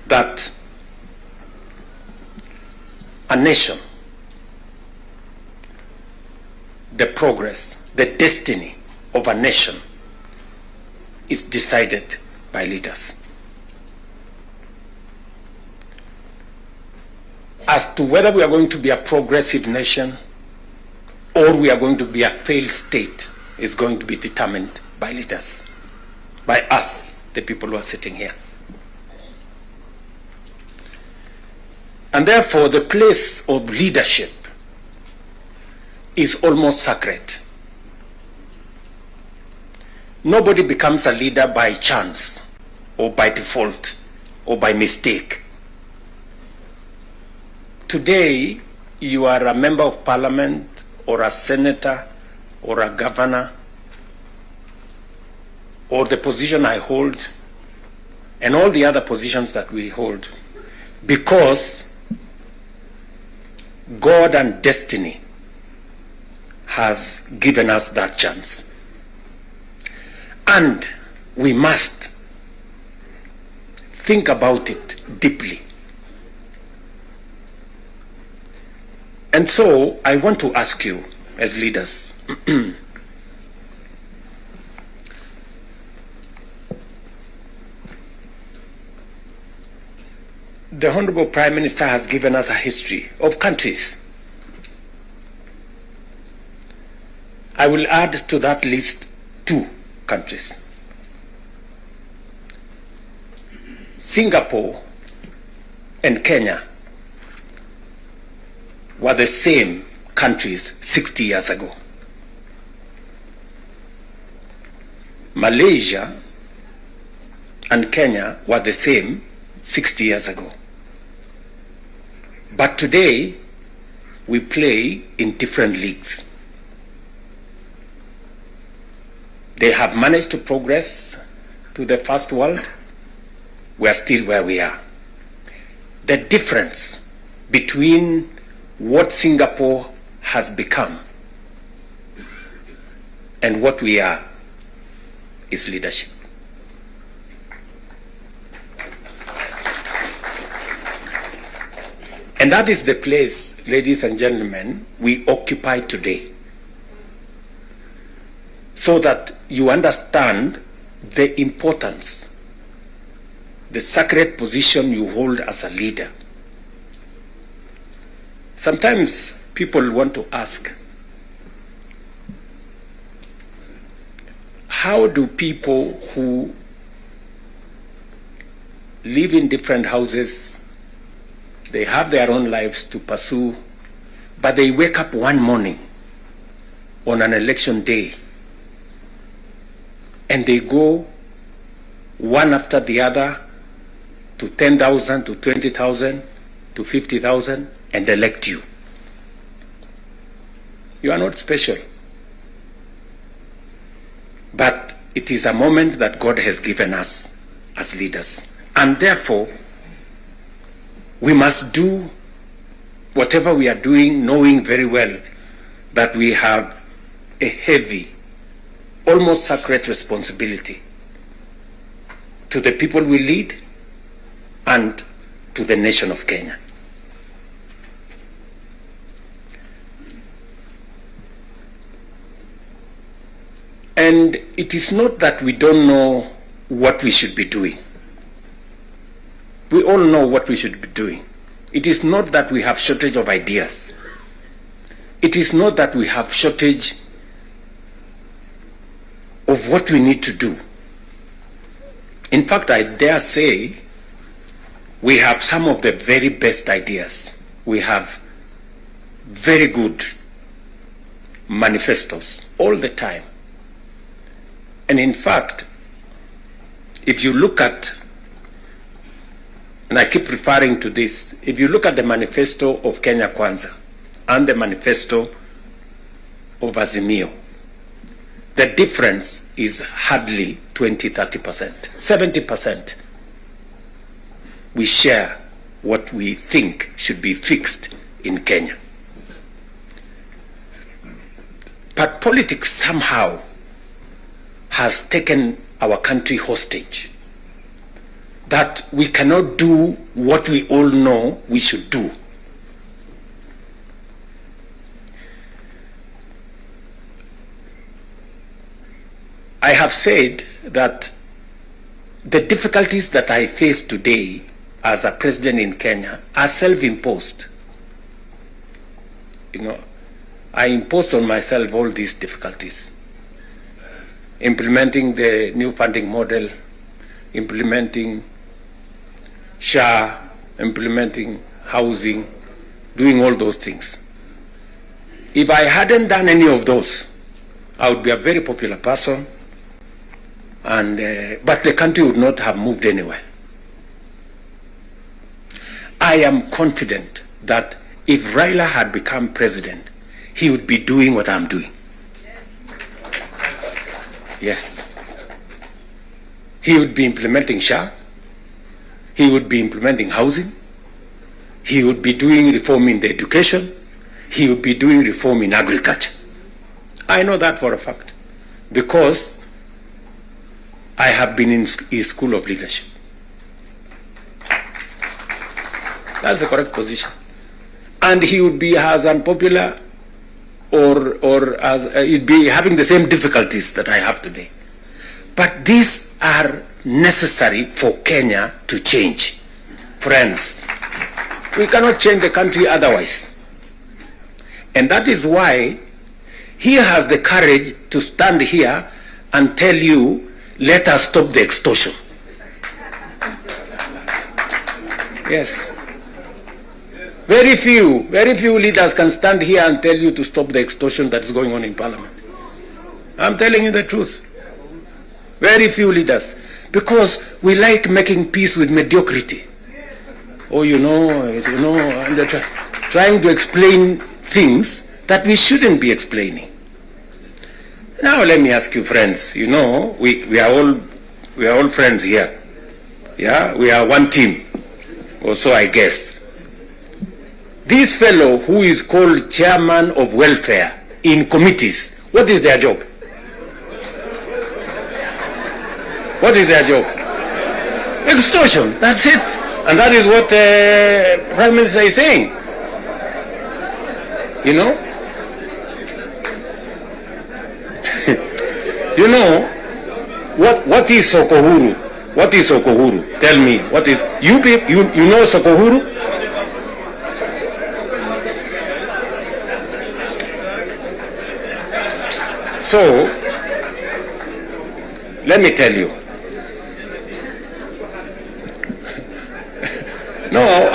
that a nation, the progress, the destiny of a nation is decided by leaders. As to whether we are going to be a progressive nation or we are going to be a failed state is going to be determined by leaders, by us, the people who are sitting here. And therefore, the place of leadership is almost sacred. Nobody becomes a leader by chance or by default or by mistake. Today, you are a member of parliament or a senator or a governor or the position I hold and all the other positions that we hold because God and destiny has given us that chance. And we must think about it deeply. And so I want to ask you as leaders, the Honorable Prime Minister has given us a history of countries. I will add to that list 2 countries. Singapore and Kenya were the same countries 60 years ago. Malaysia and Kenya were the same 60 years ago. But today, we play in different leagues. They have managed to progress to the first world. We are still where we are. The difference between what Singapore has become and what we are is leadership. And that is the place, ladies and gentlemen, we occupy today. So that you understand the importance, the sacred position you hold as a leader. Sometimes people want to ask, how do people who live in different houses, they have their own lives to pursue, but they wake up one morning on an election day and they go one after the other to 10,000, to 20,000, to 50,000 and elect you? You are not special. But it is a moment that God has given us as leaders. And therefore, we must do whatever we are doing, knowing very well that we have a heavy, almost sacred responsibility to the people we lead and to the nation of Kenya. And it is not that we don't know what we should be doing. We all know what we should be doing. It is not that we have shortage of ideas. It is not that we have shortage of what we need to do. In fact, I dare say we have some of the very best ideas. We have very good manifestos all the time. And in fact, if you look at, and I keep referring to this, if you look at the manifesto of Kenya Kwanza and the manifesto of Azimio, the difference is hardly 20-30%, 70%. We share what we think should be fixed in Kenya. But politics somehow has taken our country hostage that we cannot do what we all know we should do. I have said that the difficulties that I face today as a president in Kenya are self-imposed. You know, I imposed on myself all these difficulties. Implementing the new funding model, implementing SHA, implementing housing, doing all those things. If I hadn't done any of those, I would be a very popular person, and but the country would not have moved anywhere. I am confident that if Raila had become president, he would be doing what I'm doing. Yes. He would be implementing SHA. He would be implementing housing. He would be doing reform in the education. He would be doing reform in agriculture. I know that for a fact, because I have been in his school of leadership. That's the correct position. And he would be as unpopular or as he'd be having the same difficulties that I have today. But these are necessary for Kenya to change. Friends, we cannot change the country otherwise. And that is why he has the courage to stand here and tell you, let us stop the extortion. Yes. Very few leaders can stand here and tell you to stop the extortion that is going on in Parliament. I'm telling you the truth. Very few leaders. Because we like making peace with mediocrity. Oh, and they're trying to explain things that we shouldn't be explaining. Now let me ask you, friends, we are all friends here. Yeah, we are one team, or so I guess. This fellow who is called chairman of welfare in committees, what is their job? What is their job? Extortion, that's it. And that is what Prime Minister is saying. You know? You know, what is Sokohuru? What is Sokohuru? Tell me, what is, you know Sokohuru? So, let me tell you. No,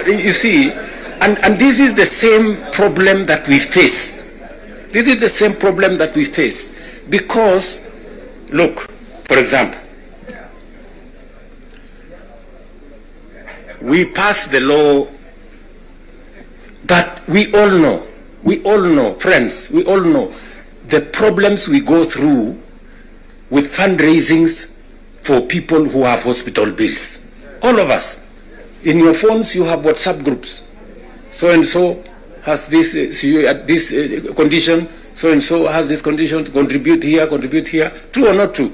you see, and this is the same problem that we face. This is the same problem that we face. Because, look, for example, we passed the law that we all know, friends, we all know the problems we go through with fundraisings for people who have hospital bills. All of us. In your phones, you have WhatsApp groups. So-and-so has this, this condition, so-and-so has this condition, to contribute here. True or not true?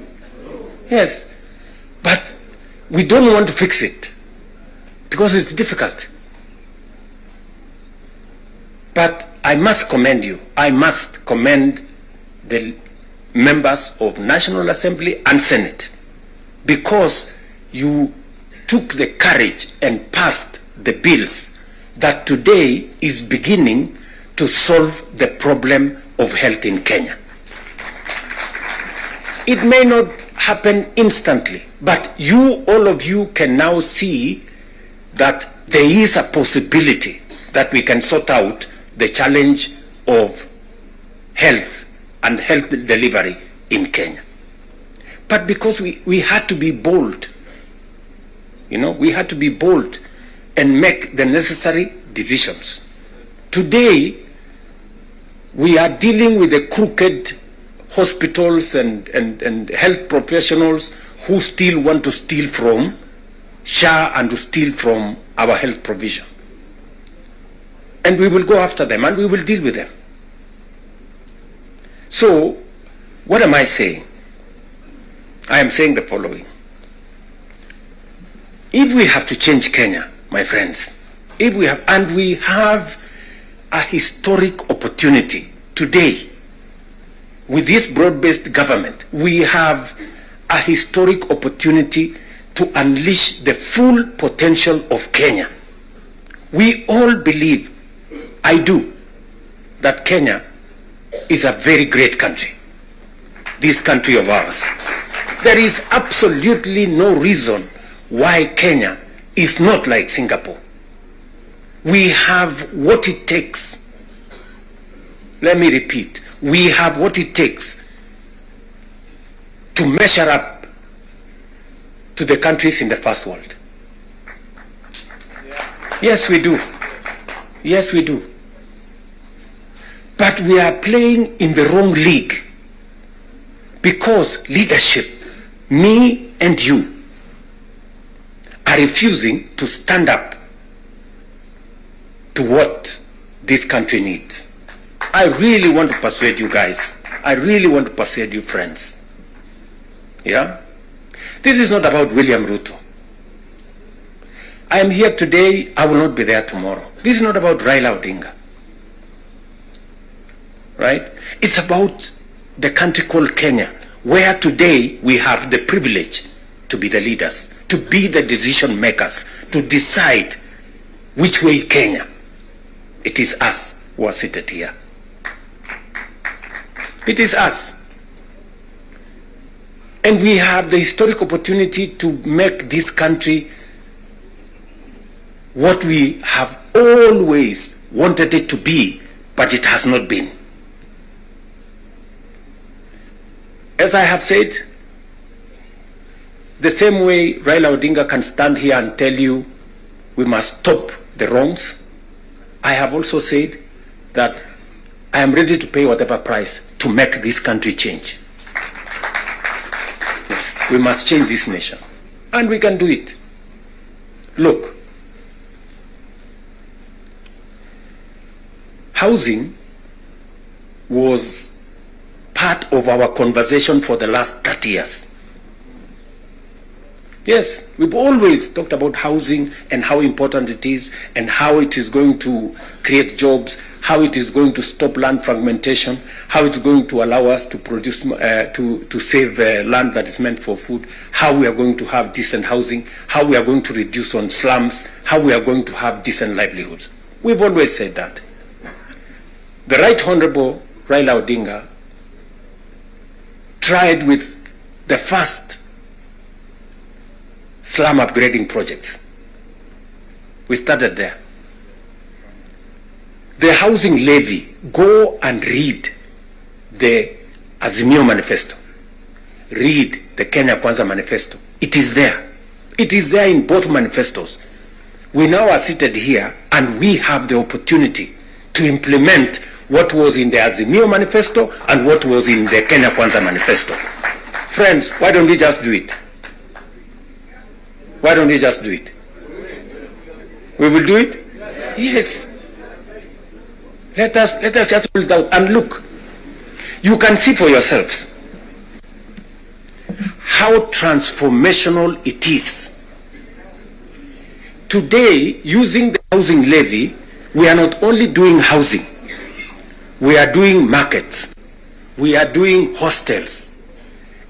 Yes. But we don't want to fix it because it's difficult. But I must commend you. I must commend the members of National Assembly and Senate, because you took the courage and passed the bills that today is beginning to solve the problem of health in Kenya. It may not happen instantly, but all of you can now see that there is a possibility that we can sort out the challenge of health and health delivery in Kenya. But because we had to be bold, we had to be bold and make the necessary decisions. Today, we are dealing with the crooked hospitals and health professionals who still want to steal from SHA and to steal from our health provision. And we will go after them and we will deal with them. So, what am I saying? I am saying the following. If we have to change Kenya, my friends, if we have, and we have a historic opportunity today with this broad-based government, we have a historic opportunity to unleash the full potential of Kenya. We all believe, I do, that Kenya is a very great country, this country of ours. There is absolutely no reason why Kenya is not like Singapore. We have what it takes. Let me repeat, we have what it takes to measure up to the countries in the first world. Yes, we do. Yes, we do. But we are playing in the wrong league because leadership, me and you, are refusing to stand up to what this country needs. I really want to persuade you guys. I really want to persuade you friends. Yeah? This is not about William Ruto. I am here today, I will not be there tomorrow. This is not about Raila Odinga. Right? It's about the country called Kenya, where today we have the privilege to be the leaders, to be the decision makers, to decide which way Kenya. It is us who are seated here. It is us. And we have the historic opportunity to make this country what we have always wanted it to be, but it has not been. As I have said, the same way Raila Odinga can stand here and tell you we must stop the wrongs, I have also said that I am ready to pay whatever price to make this country change. Yes, we must change this nation. And we can do it. Look, housing was part of our conversation for the last 30 years. Yes, we've always talked about housing and how important it is and how it is going to create jobs, how it is going to stop land fragmentation, how it's going to allow us to produce, to save land that is meant for food, how we are going to have decent housing, how we are going to reduce on slums, how we are going to have decent livelihoods. We've always said that. The Right Honorable Raila Odinga tried with the first slum upgrading projects. We started there. The housing levy, go and read the Azimio manifesto. Read the Kenya Kwanza manifesto. It is there. It is there in both manifestos. We now are seated here and we have the opportunity to implement what was in the Azimio manifesto and what was in the Kenya Kwanza manifesto. Friends, why don't we just do it? Why don't we just do it? We will do it? Yes. Let us just pull it out and look. You can see for yourselves how transformational it is. Today, using the housing levy, we are not only doing housing, we are doing markets, we are doing hostels.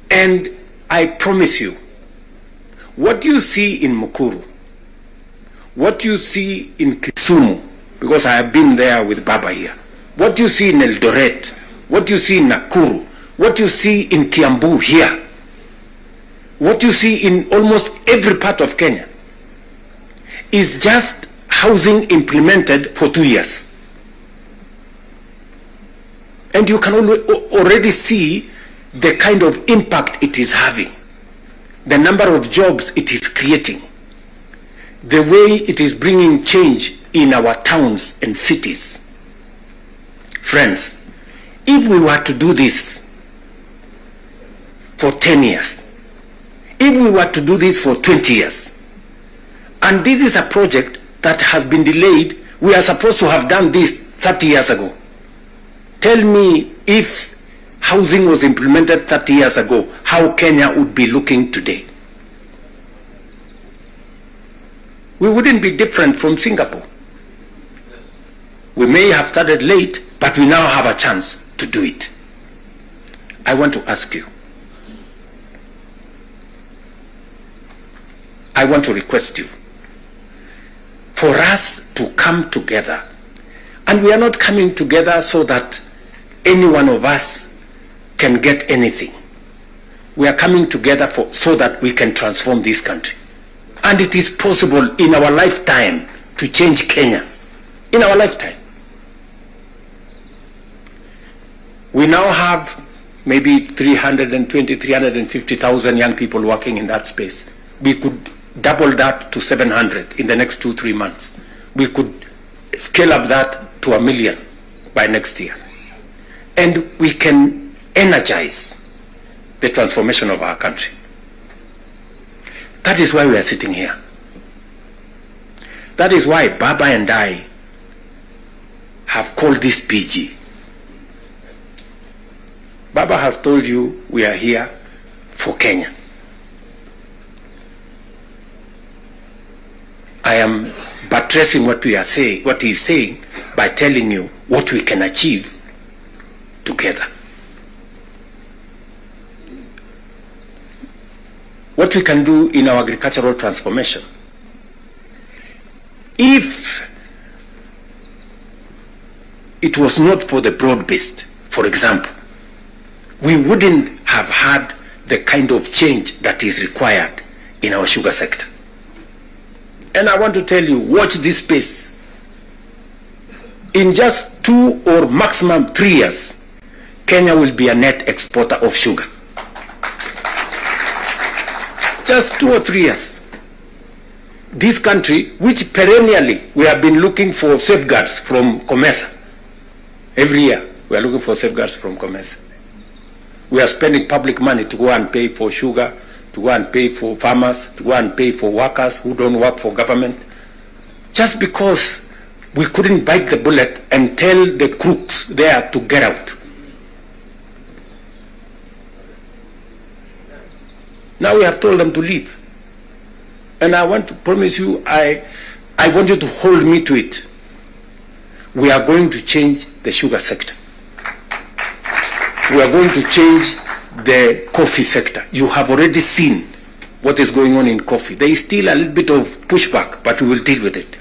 And I promise you, what you see in Mukuru, what you see in Kisumu, because I have been there with Baba here, what you see in Eldoret, what you see in Nakuru, what you see in Kiambu here, what you see in almost every part of Kenya, is just housing implemented for 2 years. And you can already see the kind of impact it is having, the number of jobs it is creating, the way it is bringing change in our towns and cities. Friends, if we were to do this for 10 years, if we were to do this for 20 years, and this is a project that has been delayed, we are supposed to have done this 30 years ago. Tell me, if housing was implemented 30 years ago, how Kenya would be looking today. we wouldn't be different from Singapore. We may have started late, but we now have a chance to do it. I want to ask you, I want to request you for us to come together. And we are not coming together so that any one of us can get anything. We are coming together so that we can transform this country. And it is possible in our lifetime to change Kenya. In our lifetime. We now have maybe 320, 350,000 young people working in that space. We could double that to 700 in the next 2-3 months. We could scale up that to 1 million by next year. And we can energize the transformation of our country. That is why we are sitting here. That is why Baba and I have called this PG. Baba has told you we are here for Kenya. I am buttressing what we are saying, what he is saying, by telling you what we can achieve together. What we can do in our agricultural transformation. If it was not for the broad-based, for example, we wouldn't have had the kind of change that is required in our sugar sector. And I want to tell you, watch this space. In just 2 or maximum 3 years, Kenya will be a net exporter of sugar. Just 2 or 3 years. This country, which perennially we have been looking for safeguards from COMESA. Every year we are looking for safeguards from COMESA. We are spending public money to go and pay for sugar, to go and pay for farmers, to go and pay for workers who don't work for government, just because we couldn't bite the bullet and tell the crooks there to get out. Now we have told them to leave. And I want to promise you, I want you to hold me to it. We are going to change the sugar sector. We are going to change the coffee sector. You have already seen what is going on in coffee. There is still a little bit of pushback, but we will deal with it.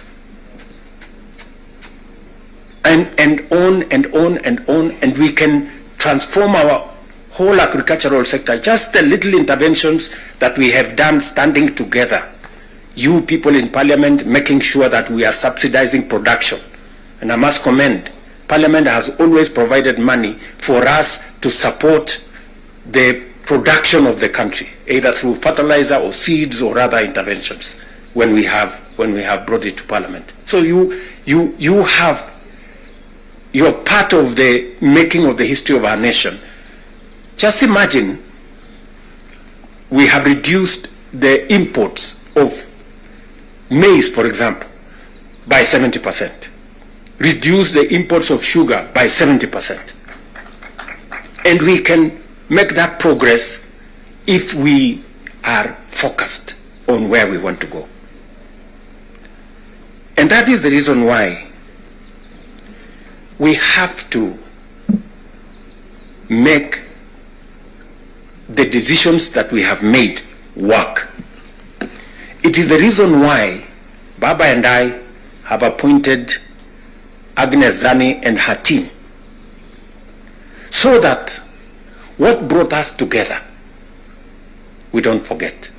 And on and on and on, and we can transform our whole agricultural sector. Just the little interventions that we have done standing together. You people in Parliament making sure that we are subsidizing production. And I must commend, Parliament has always provided money for us to support the production of the country, either through fertilizer or seeds or other interventions when we have brought it to Parliament. So you're part of the making of the history of our nation. Just imagine we have reduced the imports of maize, for example, by 70%. Reduce the imports of sugar by 70%. And we can make that progress if we are focused on where we want to go. And that is the reason why we have to make the decisions that we have made work. It is the reason why Baba and I have appointed Agnes Zani and her team, so that what brought us together, we don't forget.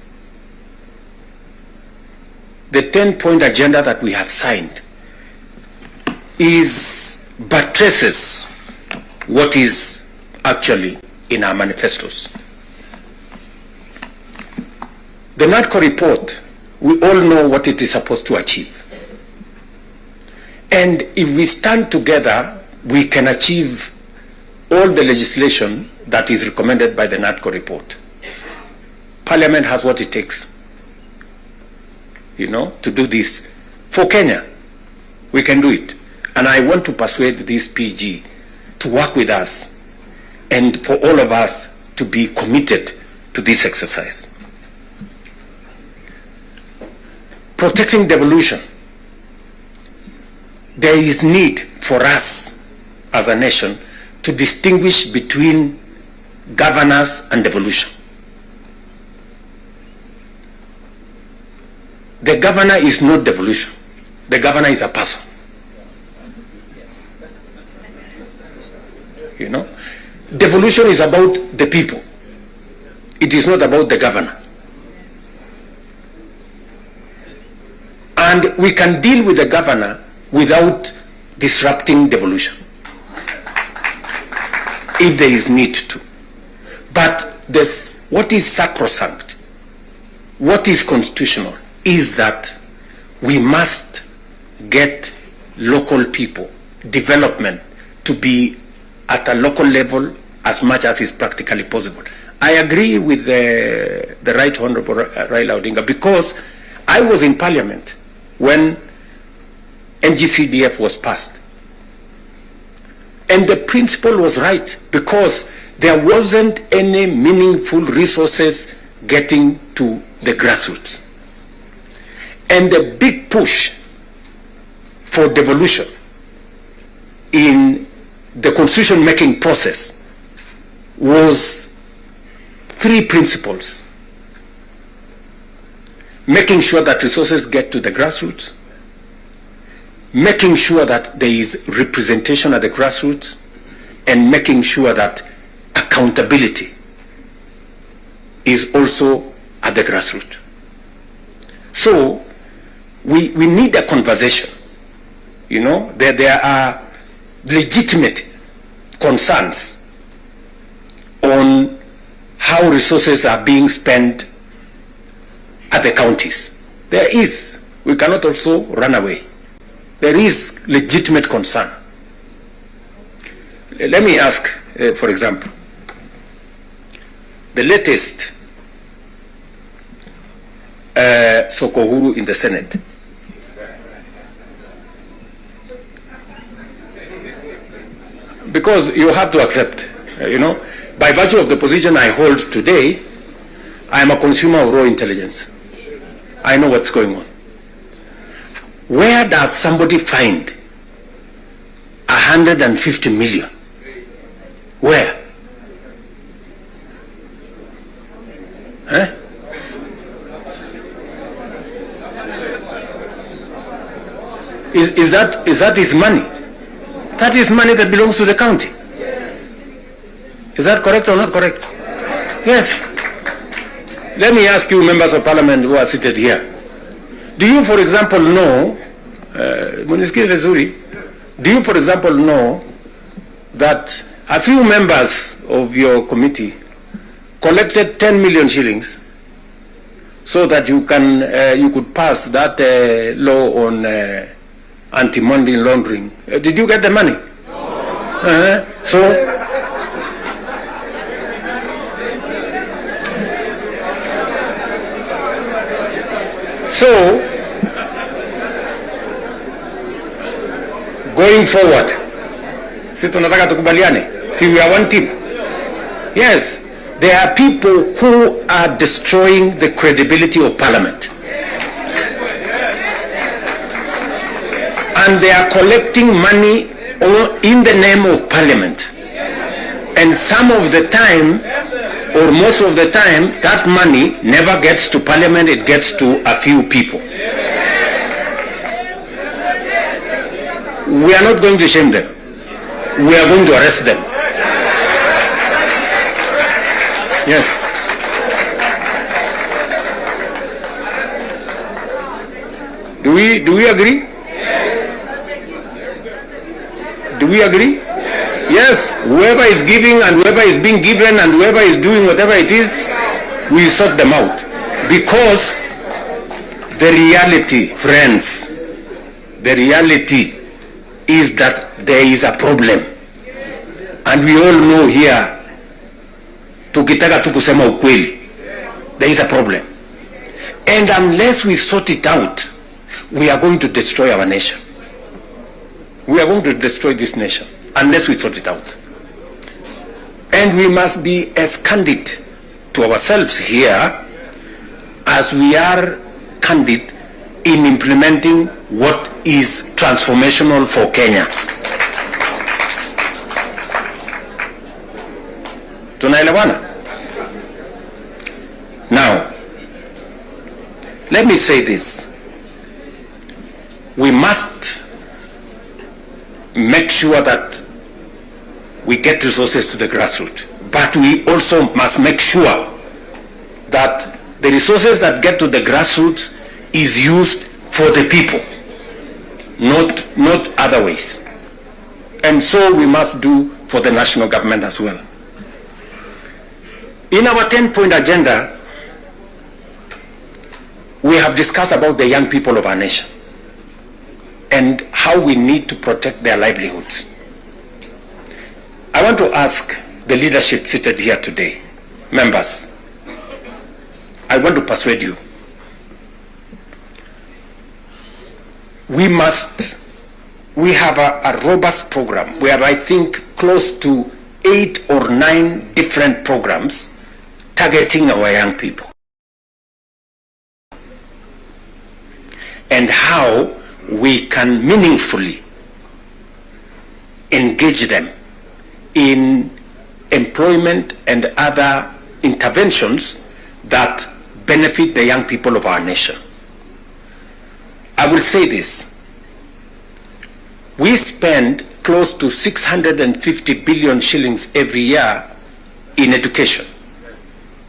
The 10-point agenda that we have signed buttresses what is actually in our manifestos. The NADCO report, we all know what it is supposed to achieve. And if we stand together, we can achieve all the legislation that is recommended by the NADCO report. Parliament has what it takes, to do this. For Kenya, we can do it. And I want to persuade this PG to work with us and for all of us to be committed to this exercise. protecting devolution, there is need for us as a nation to distinguish between governance and devolution. The governor is not devolution. The governor is a person. You know, devolution is about the people. It is not about the governor. And we can deal with the governor without disrupting devolution, if there is need to. But this, what is sacrosanct, what is constitutional, is that we must get local people, development, to be at a local level as much as is practically possible. I agree with the Right Honorable Raila Odinga, because I was in Parliament when NGCDF was passed. And the principle was right, because there wasn't any meaningful resources getting to the grassroots. And the big push for devolution in the constitution-making process was three principles: making sure that resources get to the grassroots, making sure that there is representation at the grassroots, and making sure that accountability is also at the grassroots. So we need a conversation. You know, there are legitimate concerns on how resources are being spent at the counties. There is. We cannot also run away. There is legitimate concern. Let me ask, for example, the latest Sokohuru in the Senate. Because you have to accept, you know, by virtue of the position I hold today, I am a consumer of raw intelligence. I know what's going on. Where does somebody find 150 million? Where? Huh? Is that his money? That is money that belongs to the county. Yes. Is that correct or not correct? Yes. Let me ask you, members of parliament who are seated here. Do you, for example, know, do you, for example, know that a few members of your committee collected 10 million shillings so that you could pass that law on anti-money laundering? Did you get the money? No. So, going forward, si tunataka tukubaliane, si we are one team. Yes, there are people who are destroying the credibility of Parliament. And they are collecting money in the name of Parliament. And some of the time, or most of the time, that money never gets to Parliament, it gets to a few people. We are not going to shame them. We are going to arrest them. Yes. Do we agree? Do we agree? Yes. Whoever is giving and whoever is being given and whoever is doing whatever it is, we sort them out. Because the reality, friends, the reality is that there is a problem. And we all know here, tukitaka tukusema ukweli, there is a problem. And unless we sort it out, we are going to destroy our nation. We are going to destroy this nation unless we sort it out. And we must be as candid to ourselves here as we are candid in implementing what is transformational for Kenya. Tunaelewana? Now, let me say this. We must make sure that we get resources to the grassroots, but we also must make sure that the resources that get to the grassroots is used for the people, not other ways. And so we must do for the national government as well. In our 10-point agenda, we have discussed about the young people of our nation and how we need to protect their livelihoods. I want to ask the leadership seated here today, members, I want to persuade you. We have a robust program. We have, I think, close to 8 or 9 different programs targeting our young people. And how we can meaningfully engage them in employment and other interventions that benefit the young people of our nation. I will say this. We spend close to 650 billion shillings every year in education,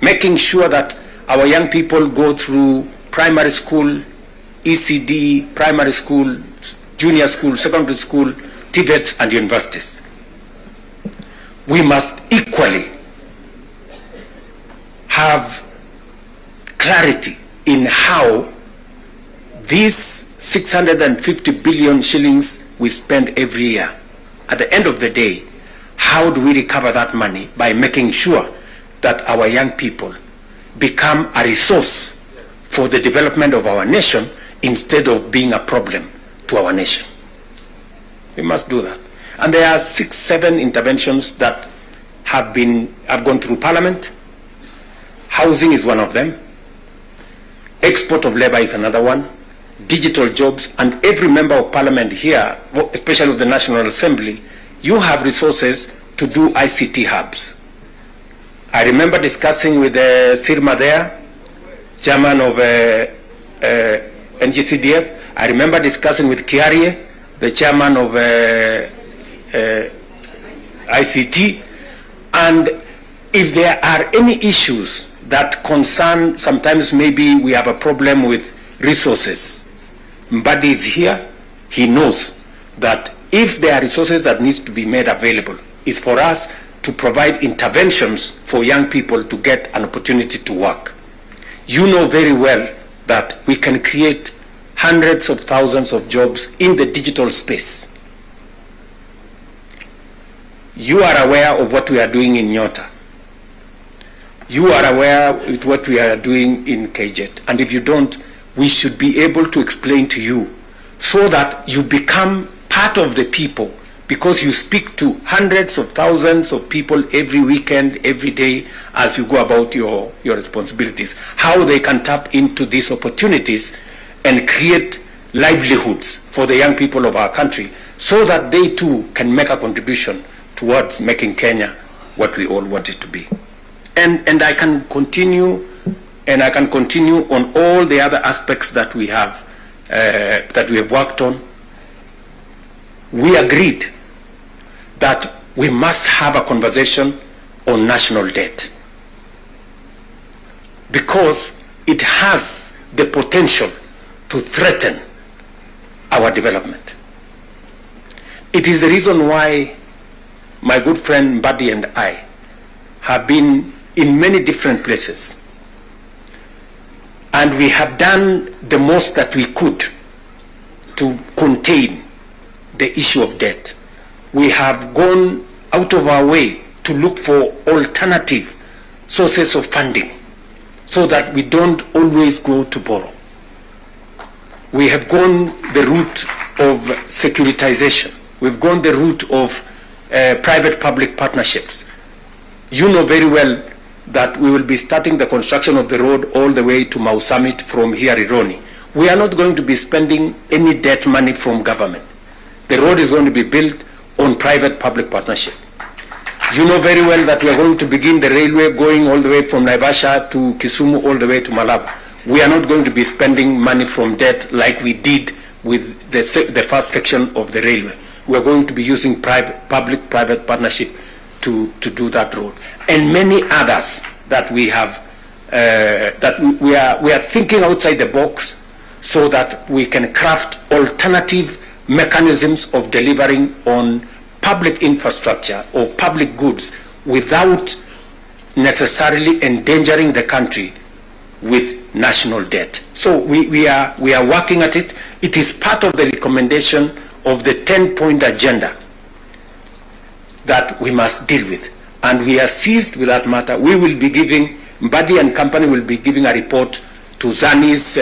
making sure that our young people go through primary school, ECD, primary school, junior school, secondary school, TVETs, and universities. We must equally have clarity in how these 650 billion shillings we spend every year, at the end of the day, how do we recover that money? By making sure that our young people become a resource for the development of our nation instead of being a problem to our nation. We must do that. And there are 6-7 interventions that have gone through Parliament. Housing is one of them. Export of labor is another one. Digital jobs, and every member of Parliament here, especially of the National Assembly, you have resources to do ICT hubs. I remember discussing with Sirma there, chairman of NGCDF. I remember discussing with Kiarie, the chairman of ICT. And if there are any issues that concern, sometimes maybe we have a problem with resources, Mbadi is here. He knows that if there are resources that needs to be made available, is for us to provide interventions for young people to get an opportunity to work. You know very well that we can create hundreds of thousands of jobs in the digital space. You are aware of what we are doing in Nyota. You are aware of what we are doing in KJet. And if you don't, we should be able to explain to you so that you become part of the people, because you speak to hundreds of thousands of people every weekend, every day, as you go about your responsibilities, how they can tap into these opportunities and create livelihoods for the young people of our country so that they too can make a contribution towards making Kenya what we all want it to be. And I can continue, and I can continue on all the other aspects that we have worked on. We agreed that we must have a conversation on national debt, because it has the potential to threaten our development. It is the reason why my good friend Mbadi and I have been in many different places, and we have done the most that we could to contain the issue of debt. We have gone out of our way to look for alternative sources of funding so that we don't always go to borrow. We have gone the route of securitization. We've gone the route of private-public partnerships. You know very well that we will be starting the construction of the road all the way to Mau Summit from here, Ironi. we are not going to be spending any debt money from government. The road is going to be built on private-public partnership. You know very well that we are going to begin the railway going all the way from Naivasha to Kisumu all the way to Malaba. We are not going to be spending money from debt like we did with the first section of the railway. We are going to be using public-private partnership to do that road. And many others that we have, that we are thinking outside the box so that we can craft alternative mechanisms of delivering on public infrastructure or public goods without necessarily endangering the country with national debt. So we are working at it. It is part of the recommendation of the 10-point agenda that we must deal with. And we are seized with that matter. We will be giving, Mbadi and company will be giving a report to Zani's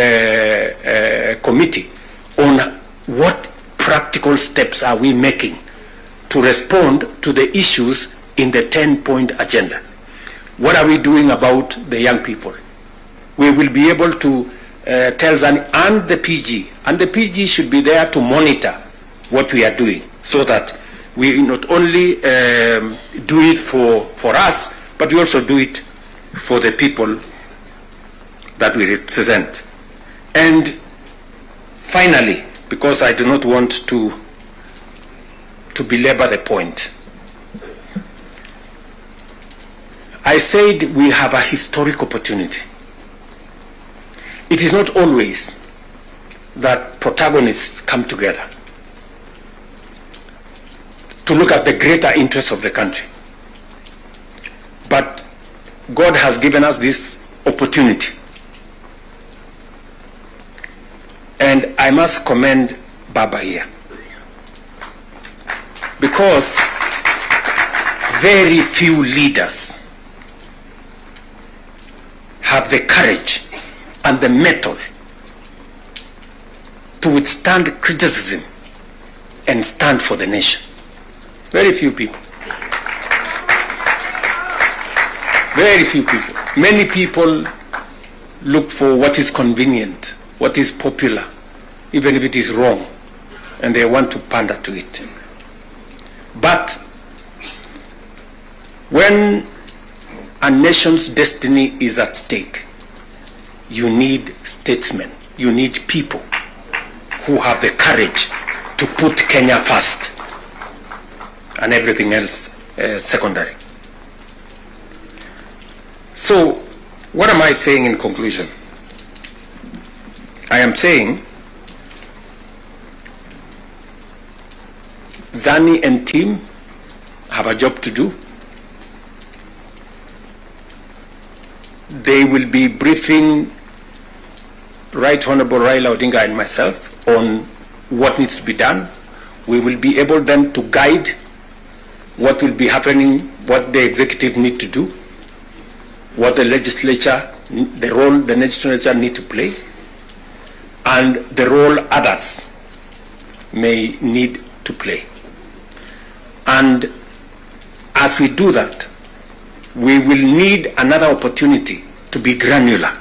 committee on what practical steps are we making to respond to the issues in the 10-point agenda. What are we doing about the young people? We will be able to tell Zani and the PG should be there to monitor what we are doing so that we not only do it for us, but we also do it for the people that we represent. And finally, because I do not want to belabor the point, I said we have a historic opportunity. It is not always that protagonists come together to look at the greater interests of the country. But God has given us this opportunity. And I must commend Baba here, because very few leaders have the courage and the mettle to withstand criticism and stand for the nation. Very few people. Very few people. Many people look for what is convenient, what is popular, even if it is wrong, and they want to pander to it. But when a nation's destiny is at stake, you need statesmen, you need people who have the courage to put Kenya first and everything else secondary. So, what am I saying in conclusion? I am saying Zani and team have a job to do. They will be briefing Right Honorable Raila Odinga and myself on what needs to be done. We will be able then to guide what will be happening, what the executive need to do, what the legislature, the role the legislature need to play, and the role others may need to play. And as we do that, we will need another opportunity to be granular.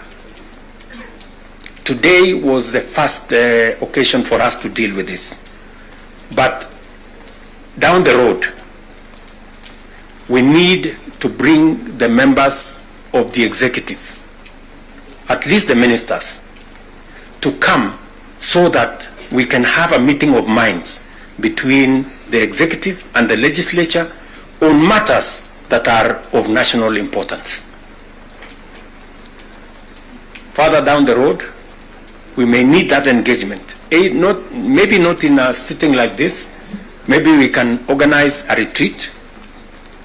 Today was the first occasion for us to deal with this. But down the road, we need to bring the members of the executive, at least the ministers, to come so that we can have a meeting of minds between the executive and the legislature on matters that are of national importance. Further down the road, we may need that engagement. Maybe not in a sitting like this. Maybe we can organize a retreat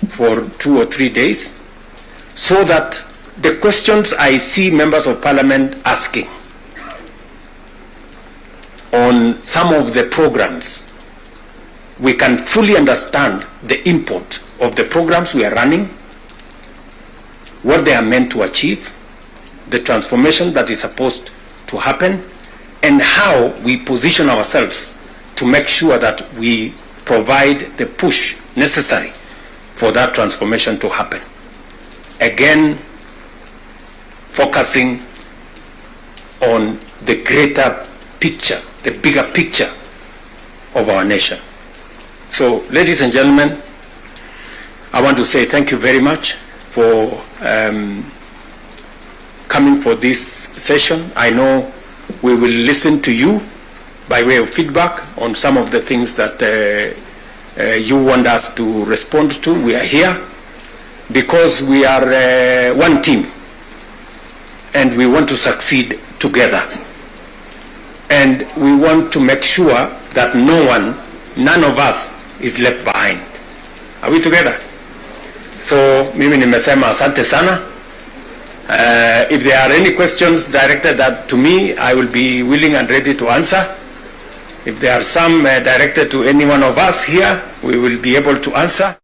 for 2 or 3 days so that the questions I see members of parliament asking on some of the programs, we can fully understand the import of the programs we are running, what they are meant to achieve, the transformation that is supposed to happen, and how we position ourselves to make sure that we provide the push necessary for that transformation to happen. Again, focusing on the greater picture, the bigger picture of our nation. So, ladies and gentlemen, I want to say thank you very much for coming for this session. I know we will listen to you by way of feedback on some of the things that you want us to respond to. We are here because we are one team and we want to succeed together. And we want to make sure that none of us is left behind. Are we together? So, mimi nimesema asante sana. If there are any questions directed to me, I will be willing and ready to answer. If there are some directed to any one of us here, we will be able to answer.